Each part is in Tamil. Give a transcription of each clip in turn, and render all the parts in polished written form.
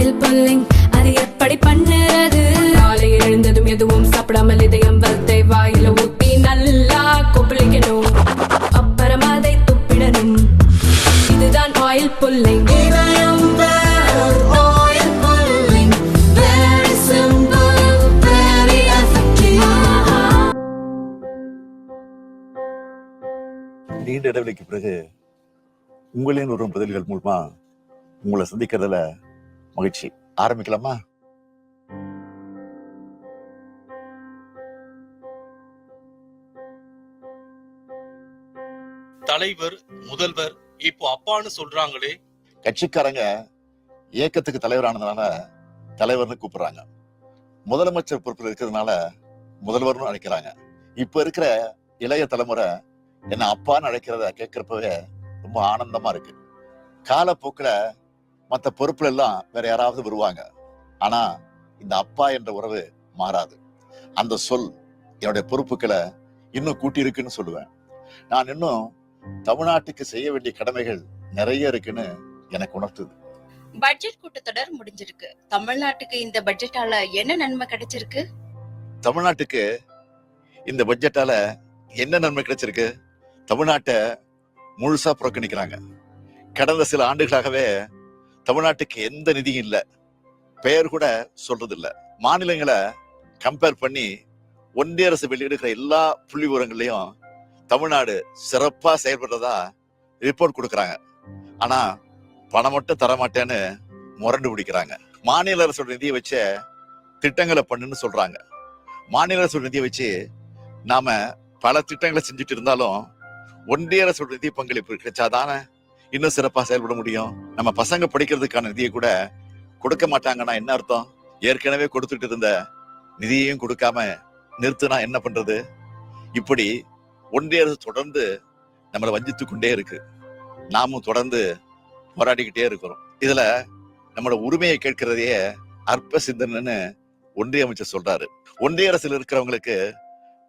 ஆயில் புல்லிங் அது எப்படி பண்ணுறது? காலையில் எழுந்ததும் எதுவும் சாப்பிடாமல் இதயம் வளத்தை வாயில ஊத்தி நல்லா கொப்பளிக்கணும், அப்புறம் அதை துப்பிடணும். இதுதான் ஆயில் புல்லிங். நீண்ட இடைவெளிக்கு பிறகு உங்களின் ஒரு பதில்கள் மூலமா உங்களை சந்திக்கிறதுல மகிழ்ச்சி. ஆரம்பிக்கலாமா? தலைவர், முதல்வர், இப்போ அப்பான்னு சொல்றாங்களே. கட்சிக்காரங்க இயக்கத்துக்கு தலைவரானதுனால தலைவர்னு கூப்பிடுறாங்க. முதலமைச்சர் பொறுப்பில் இருக்கிறதுனால முதல்வர்னு அழைக்கிறாங்க. இப்ப இருக்கிற இளைய தலைமுறை என்ன அப்பான்னு அழைக்கிறத கேட்கிறப்பவே ரொம்ப ஆனந்தமா இருக்கு. காலப்போக்கில் மற்ற பொறுப்புல எல்லாம் வேற யாராவது வருவாங்க. ஆனா இந்த அப்பா என்ற உறவு மாறாது. அந்த சொல் என்னுடைய பொறுப்புகளை இன்னும் கூட்டி இருக்குன்னு சொல்லுவேன். நான் இன்னும் தமிழ்நாட்டுக்கு செய்ய வேண்டிய கடமைகள் நிறைய இருக்குன்னு எனக்கு உணர்த்துது. பட்ஜெட் கூட்டத்தொடர் முடிஞ்சிருக்கு. தமிழ்நாட்டுக்கு இந்த பட்ஜெட்டால என்ன நன்மை கிடைச்சிருக்கு? தமிழ்நாட்டுக்கு இந்த பட்ஜெட்டால என்ன நன்மை கிடைச்சிருக்கு? தமிழ்நாட்டை முழுசா புறக்கணிக்கிறாங்க. கடந்த சில ஆண்டுகளாகவே தமிழ்நாட்டுக்கு எந்த நிதியும் இல்லை, பெயர் கூட சொல்றது இல்லை. மாநிலங்களை கம்பேர் பண்ணி ஒன்றிய அரசு வெளியிடுகிற எல்லா புள்ளி விவரங்களையும் தமிழ்நாடு சிறப்பா செயல்படுறதா ரிப்போர்ட் கொடுக்கறாங்க. ஆனா பணம் மட்டும் தரமாட்டேன்னு முரண்டு பிடிக்கிறாங்க. மாநில அரசோட நிதியை வச்ச திட்டங்களை பண்ணுன்னு சொல்றாங்க. மாநில அரசோட நிதியை வச்சு நாம பல திட்டங்களை செஞ்சுட்டு இருந்தாலும் ஒன்றிய அரசோட நிதி பங்களிப்பு கிடைச்சாதானே இன்னும் சிறப்பா செயல்பட முடியும். நம்ம பசங்க படிக்கிறதுக்கான நிதியை கூட கொடுக்க மாட்டாங்கன்னா என்ன அர்த்தம்? ஏற்கனவே கொடுத்துட்டு இருந்த நிதியையும் கொடுக்காம நிறுத்தினா என்ன பண்றது? இப்படி ஒன்றிய அரசு தொடர்ந்து நம்மளை வஞ்சித்து கொண்டே இருக்கு. நாமும் தொடர்ந்து போராடிக்கிட்டே இருக்கிறோம். இதுல நம்மளோட உரிமையை கேட்கிறதையே அற்ப சிந்தனைன்னு ஒன்றிய அமைச்சர் சொல்றாரு. ஒன்றிய அரசில் இருக்கிறவங்களுக்கு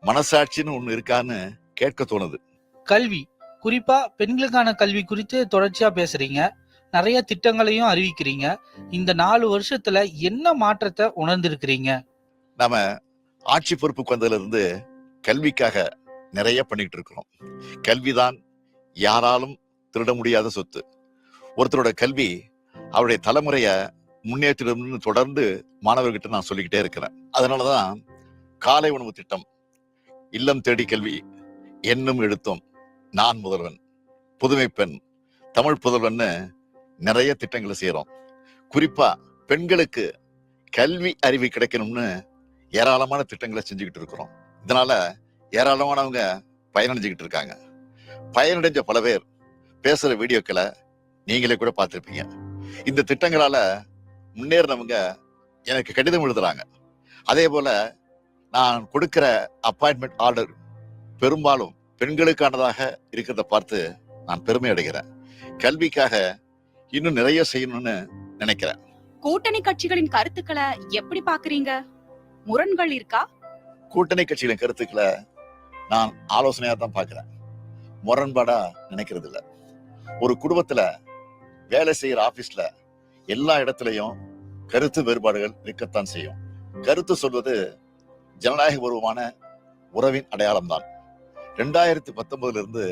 மனசாட்சின்னு ஒண்ணு இருக்கான்னு கேட்க தோணுது. கல்வி, குறிப்பா பெண்களுக்கான கல்வி குறித்து தொடர்ச்சியா பேசுறீங்க, நிறைய திட்டங்களையும் அறிவிக்கிறீங்க. இந்த 4 வருஷத்துல என்ன மாற்றத்தை உணர்ந்திருக்கிறீங்க? நாம ஆட்சி பொறுப்புக்கு வந்ததுல இருந்து கல்விக்காக நிறைய பண்ணிட்டு இருக்கிறோம். கல்விதான் யாராலும் திருட முடியாத சொத்து. ஒருத்தரோட கல்வி அவருடைய தலைமுறைய முன்னேற்றம்னு தொடர்ந்து மாணவர்கிட்ட நான் சொல்லிக்கிட்டே இருக்கிறேன். அதனாலதான் காலை உணவு திட்டம், இல்லம் தேடி கல்வி, எண்ணும் எழுத்தும், நான் முதல்வன், புதுமை பெண், தமிழ் புதல்வன்னு நிறைய திட்டங்களை செய்யறோம். குறிப்பா பெண்களுக்கு கல்வி அறிவு கிடைக்கணும்னு ஏராளமான திட்டங்களை செஞ்சுக்கிட்டு இருக்கிறோம். இதனால ஏராளமானவங்க பயனடைஞ்சுக்கிட்டு இருக்காங்க. பயனடைஞ்ச பல பேர் பேசுற வீடியோக்களை நீங்களே கூட பார்த்திருப்பீங்க. இந்த திட்டங்களால முன்னேறினவங்க எனக்கு கடிதம் எழுதுறாங்க. அதே போல நான் கொடுக்கிற அப்பாயின்மெண்ட் ஆர்டர் பெரும்பாலும் பெண்களுக்கானதாக இருக்கிறத பார்த்து நான் பெருமை அடைகிறேன். கல்விக்காக இன்னும் நிறைய செய்யணும்னு நினைக்கிறேன். கூட்டணி கட்சிகளின் கருத்துக்களை எப்படி பாக்குறீங்க? முரண்கள் இருக்கா? கூட்டணி கட்சிகளின் கருத்துக்களை நான் ஆலோசனையா தான் பார்க்கிறேன், முரண்பாடா நினைக்கிறது இல்ல. ஒரு குடும்பத்துல வேலை செய்யற ஆபீஸ்ல எல்லா இடத்துலயும் கருத்து வேறுபாடுகள் இருக்கத்தான் செய்யும். கருத்து சொல்வது ஜனநாயக பூர்வமான உறவின் அடையாளம் தான். 2019 இருந்து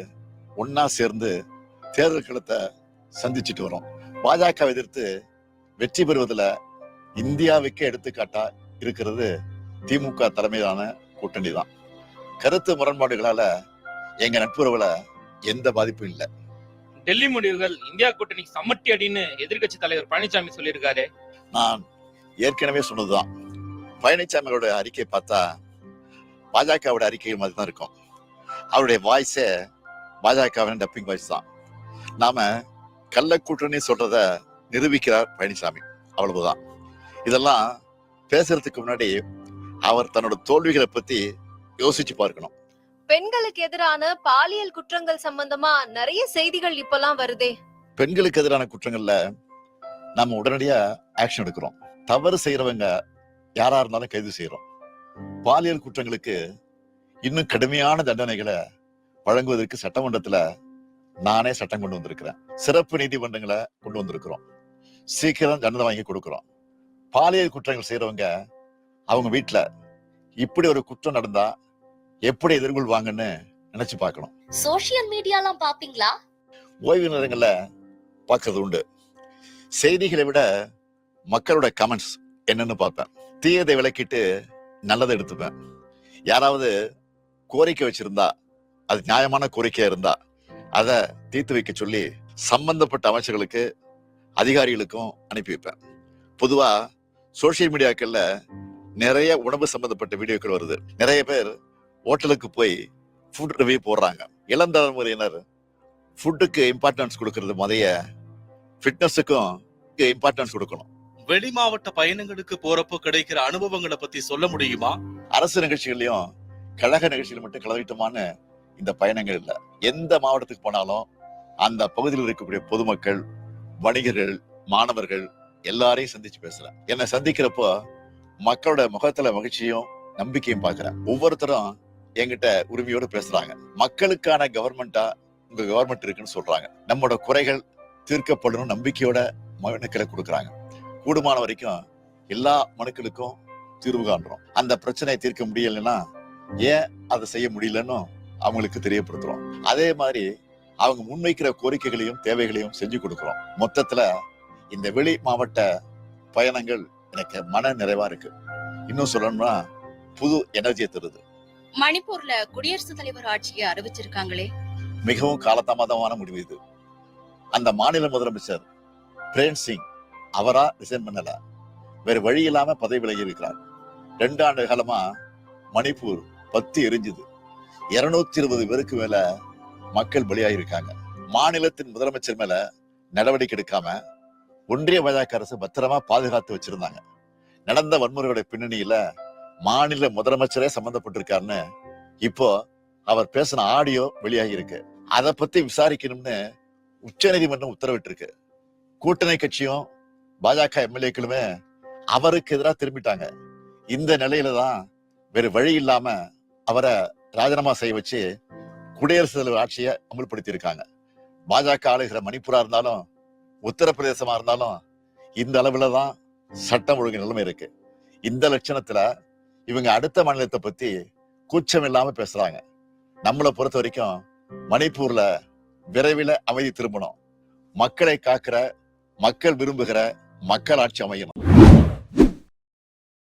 ஒன்னா சேர்ந்து தேர்தல் களத்தை சந்திச்சுட்டு வரோம். பாஜக எதிர்த்து வெற்றி பெறுவதில் இந்தியாவுக்கே எடுத்துக்காட்டா இருக்கிறது திமுக தலைமையிலான கூட்டணி தான். கருத்து முரண்பாடுகளால எங்க நட்புறவுல எந்த பாதிப்பும் இல்லை. டெல்லி முடிவுகள் இந்தியா கூட்டணிக்கு சம்மட்டி அடின்னு எதிர்கட்சி தலைவர் பழனிசாமி சொல்லியிருக்காரு. நான் ஏற்கனவே சொன்னதுதான். பழனிசாமியோட அறிக்கை பார்த்தா பாஜகவோட அறிக்கை மாதிரி தான் இருக்கும். அவருடைய வாய்ஸே பாஜகவின் டப்பிங் வாய்ஸ் தான். நாம கள்ள கூட்டணி சொல்றத நிரூபிக்கிறார் பழனிசாமி, அவ்வளவுதான். இதெல்லாம் பேசுறதுக்கு முன்னாடி அவர் தன்னோட தோல்விகளை பத்தி யோசிச்சு பார்க்கணும். பெண்களுக்கு எதிரான பாலியல் குற்றங்கள் சம்பந்தமா நிறைய செய்திகள் இப்பெல்லாம் வருதே. பெண்களுக்கு எதிரான குற்றங்கள்ல நாம உடனடியா ஆக்ஷன் எடுக்கிறோம். தவறு செய்யறவங்க யாரா இருந்தாலும் கைது செய்யறோம். பாலியல் குற்றங்களுக்கு இன்னும் கடுமையான தண்டனைகளை வழங்குவதற்கு சட்டமன்றத்துல நானே சட்டம் கொண்டு வந்திருக்கிறேன். சிறப்பு நீதிமன்றங்களை கொண்டு வந்திருக்கிறோம். சீக்கிரம் தண்டனை வாங்கி கொடுக்கிறோம். பாலியல் குற்றங்கள் செய்யறவங்க அவங்க வீட்டுல இப்படி ஒரு குற்றம் நடந்தா எப்படி எதிர்கொள்வாங்கன்னு நினைச்சு பார்க்கணும். சோசியல் மீடியாலாம் பாப்பீங்களா? ஓய்வு நேரங்கள்ல பார்க்கறது உண்டு. செய்திகளை விட மக்களோட கமெண்ட்ஸ் என்னன்னு பார்ப்பேன். தீயதை விளக்கிட்டு நல்லதை எடுத்துப்பேன். யாராவது கோரிக்கை வச்சிருந்தா, அது நியாயமான கோரிக்கையா இருந்தா அதை தீர்த்து வைக்க சொல்லி சம்பந்தப்பட்ட அமைச்சர்களுக்கு அதிகாரிகளுக்கும் அனுப்பி வைப்பேன். பொதுவா சோசியல் மீடியாக்கள்ல நிறைய உணவு சம்பந்தப்பட்ட வீடியோக்கள் வருது. நிறைய பேர் ஹோட்டலுக்கு போய் ஃபுட் ரிவ்யூ போடுறாங்க. இளம் தலைமுறையினர் ஃபுட்டுக்கு இம்பார்ட்டன்ஸ் கொடுக்கறது முதைய ஃபிட்னஸுக்கும் இம்பார்ட்டன்ஸ் கொடுக்கணும். வெளி மாவட்ட பயணங்களுக்கு போறப்போ கிடைக்கிற அனுபவங்களை பத்தி சொல்ல முடியுமா? அரசு நிகழ்ச்சிகளையும் கழக நிகழ்ச்சிகள் மட்டும் கலவிட்டோமான்னு இந்த பயணங்கள் இல்லை. எந்த மாவட்டத்துக்கு போனாலும் அந்த பகுதியில் இருக்கக்கூடிய பொதுமக்கள், வணிகர்கள், மாணவர்கள் எல்லாரையும் சந்திச்சு பேசுறேன். என்னை சந்திக்கிறப்போ மக்களோட முகத்துல மகிழ்ச்சியும் நம்பிக்கையும் பார்க்கிறேன். ஒவ்வொருத்தரும் என்கிட்ட உரிமையோடு பேசுறாங்க. மக்களுக்கான கவர்மெண்டா உங்க கவர்மெண்ட் இருக்குன்னு சொல்றாங்க. நம்மளோட குறைகள் தீர்க்கப்படணும் நம்பிக்கையோட மனுக்களை கொடுக்குறாங்க. கூடுமான வரைக்கும் எல்லா மனுக்களுக்கும் தீர்வு காண்றோம். அந்த பிரச்சனையை தீர்க்க முடியலைன்னா ஏன் அதை செய்ய முடியலன்னு அவங்களுக்கு தெரியப்படுத்துறோம். அதே மாதிரி அவங்க முன்வைக்கிற கோரிக்கைகளையும் தேவைகளையும் செஞ்சு கொடுக்கிறோம். மொத்தத்துல இந்த வெளி மாவட்ட பயணங்கள் எனக்கு மன நிறைவா இருக்கு. இன்னும் சொல்லணும்னா புது எனர்ஜியை தருது. மணிப்பூர்ல குடியரசுத் தலைவர் ஆட்சியை அறிவிச்சிருக்காங்களே, மிகவும் காலதாமதமான முடிவு இது. அந்த மாநில முதலமைச்சர் பிரேம் சிங் அவரா ரிசைன் பண்ணல, வேற வழி இல்லாம பதவி விலகி இருக்கிறார். 2 ஆண்டு காலமா மணிப்பூர் பத்தி எரிஞ்சுது. 220 பேருக்கு மேல மக்கள் பலியாயிருக்காங்க. மாநிலத்தின் முதலமைச்சர் மேல நடவடிக்கை எடுக்காம ஒன்றிய பாஜக அரசு பத்திரமா பாதுகாத்து வச்சிருந்தாங்க. நடந்த வன்முறையோட பின்னணியில மாநில முதலமைச்சரே சம்பந்தப்பட்டிருக்காருன்னு இப்போ அவர் பேசின ஆடியோ வெளியாகி இருக்கு. அதை பத்தி விசாரிக்கணும்னு உச்ச நீதிமன்றம் உத்தரவிட்டு இருக்கு. கூட்டணி கட்சியும் பாஜக எம்எல்ஏக்களுமே அவருக்கு எதிராக திரும்பிட்டாங்க. இந்த நிலையில தான் வேறு வழி இல்லாம அவரை ராஜினாமா செய்ய வச்சு குடியரசுத் தலைவர் ஆட்சியை அமல்படுத்தி இருக்காங்க. பாஜக ஆளுகிற மணிப்பூரா இருந்தாலும் உத்தரப்பிரதேசமா இருந்தாலும் இந்த அளவுல தான் சட்டம் ஒழுங்கு நிலைமை இருக்கு. இந்த லட்சணத்துல இவங்க அடுத்த மாநிலத்தை பத்தி கூச்சம் இல்லாம பேசுறாங்க. நம்மளை பொறுத்த வரைக்கும் மணிப்பூர்ல விரைவில் அமைதி திரும்பணும். மக்களை காக்கிற, மக்கள் விரும்புகிற மக்கள் ஆட்சி அமையணும்.